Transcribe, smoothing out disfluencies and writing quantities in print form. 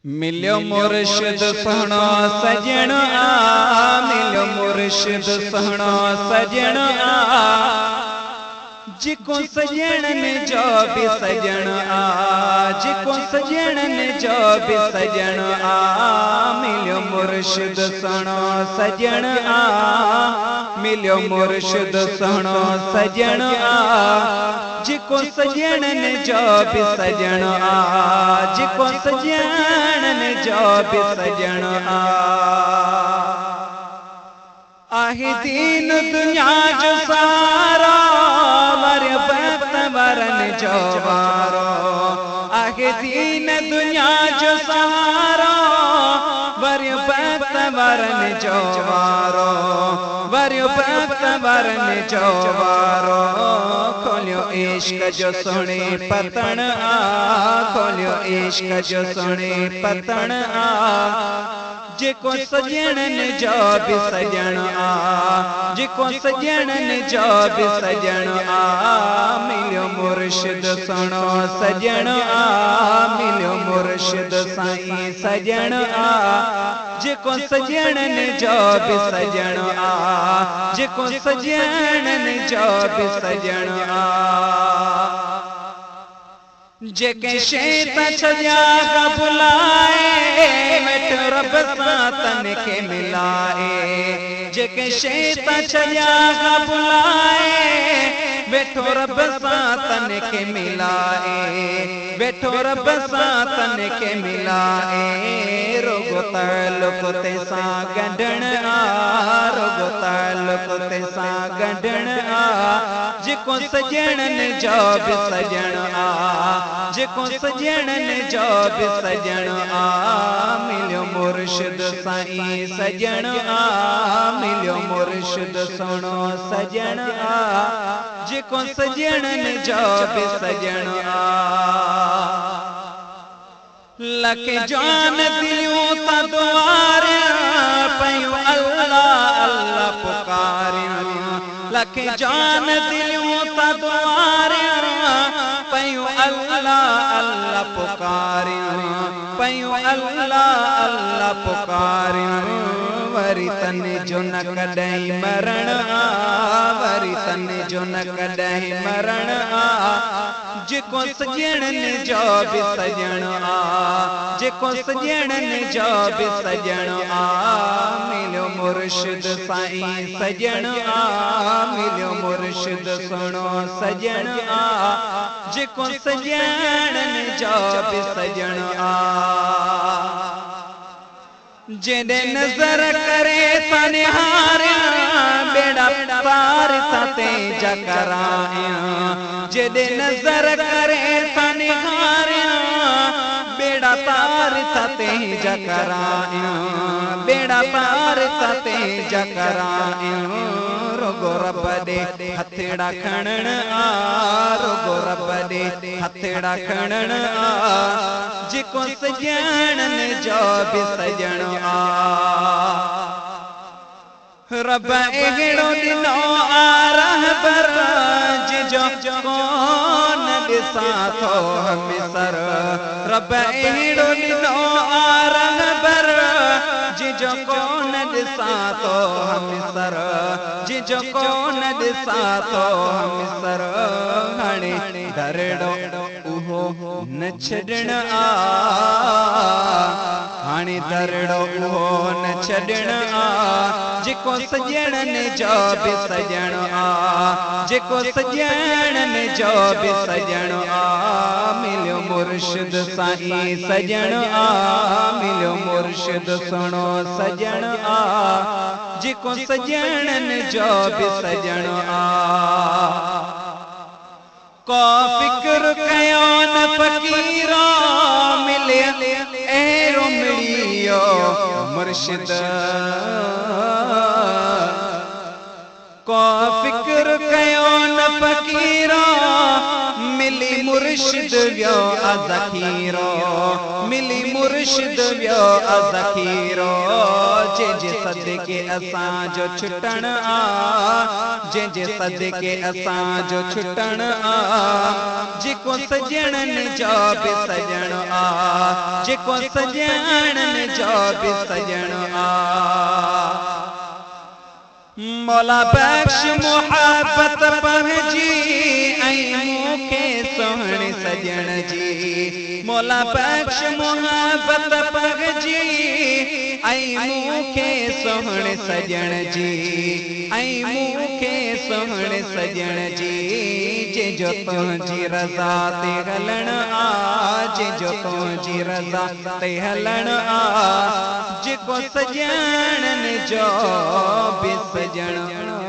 मिलो मुर्शिद सोहणो सजण आ, मिलो मुर्शिद सोहणो सजण आ, जिको सजणन जो भी सजण आ, जिको सजणन जो भी सजण आ, मिलो मुर्शिद सोहणो सजण आ, मिलो मुर्शिद सोहणो सजण आ, जिको सजणन जो भी सजण आ, जिको सजणन जो भी सजण आ। आहे दीन दुनिया जो सारो वर बख्त वरन जो वारो, आहे दीन दुनिया जो सारो वर बख्त वरन जो वारो, वर बख्त वरन जो वारो। खोलियो इश्क जो सोने पतन आ, खोलियो इश्क जो सोने पतन आ, जिको सजणन जो भी सजण आ, जिको सजणन जो भी सजण आ, मिलो मुर्शिद सोहणो सजण आ, मिलो मुर्शिद साईं सजण आ, जिको सजणन जो भी सजण आ, जिको सजणन जो भी सजण आ। जेके शेत छजा बुलाए मिठ रब सां तन के मिलाए, जेके शेत छजा बुलाए बैठो रब सां तन के मिलाए, बैठो रब सां तन के मिलाए। रोगो ताल्लुक ते सां गंढण आ, रोगो ताल्लुक ते सां गंढण आ, जिको सजणन जो भी सजण आ, जिको सजणन जो भी सजण आ, मिलो मुर्शिद साईं सजण आ, मिलो मुर्शिद सोहणो सजण आ, जिको सजणन जो भी सजण आ। लखे जान दिलियों ता दुआरियां पयूं अल्लाह अल्लाह पुकारियां, लखे जान दिलियों ता दुआरियां पयूं अल्लाह अल्लाह पुकारियां, पयूं अल्लाह अल्लाह पुकारियां। वरी तन जो न कॾहिं मरण आ, वरी तन जो न कॾहिं मरण आ, जिको सजणन जो भी सजण आ, जिको सजणन जो भी सजण आ, मिलो मुर्शिद साईं सजण आ, मिलो मुर्शिद सोहणो सजण आ, जिको सजणन जो भी सजण आ। जेदे नजर करे तनिहारियां बेड़ा पार ते जकरायां, जेदे नजर करे तनिहारियां बेड़ा पार ते जकरायां, बेड़ा पार ते जकरायां। रोगो रब दे हथेड़ा खणण आ, रोगो रब दे हथेड़ा खणण आ, जिको सजणन जो भी सजण आ। रब एड़ो दिनो आ रहबर जिजो कोन ॾिसां थो हमेसर, रब एड़ो दिनो आ रहबर जिजो कोन ॾिसां थो हमेसर, जिजो कोन ॾिसां थो हमेसर। हाणे दरड़ो उहो न छॾण आ, हाणे दरड़ो उहो न छॾण आ, जिको सजणन जो भी सजण आ, जिको सजणन जो भी सजण आ, मिलो मुर्शिद साईं सजण आ, मिलो मुर्शिद सोहणो सजण आ, जिको सजणन जो भी सजण आ। को फिक्र कयो न फकीरो मिले एरो मिलियो मुर्शिद, को फिक्र कयो न फकीरो मिली मुर्शिद मुर्शिद वियो ज़खीरो मिली मुर्शिद वियो ज़खीरो जे सदके असां जो छुटण आ जे सदके असां जो छुटण आ जेको सजणन जो बि सजण आ जेको सजणन जो बि सजण आ मौला बख्श मुहब्बत पहुंची मूंखे सोहणे सजण जी मौला बख्श मुहब्बत पहुंची मूंखे सोहणे सजण जी मूंखे सोहणे सजण जी जो तुंहिंजी रज़ा ते हलण आ जो तुंहिंजी रज़ा ते हलण आ जेको सजणन जो बि सजण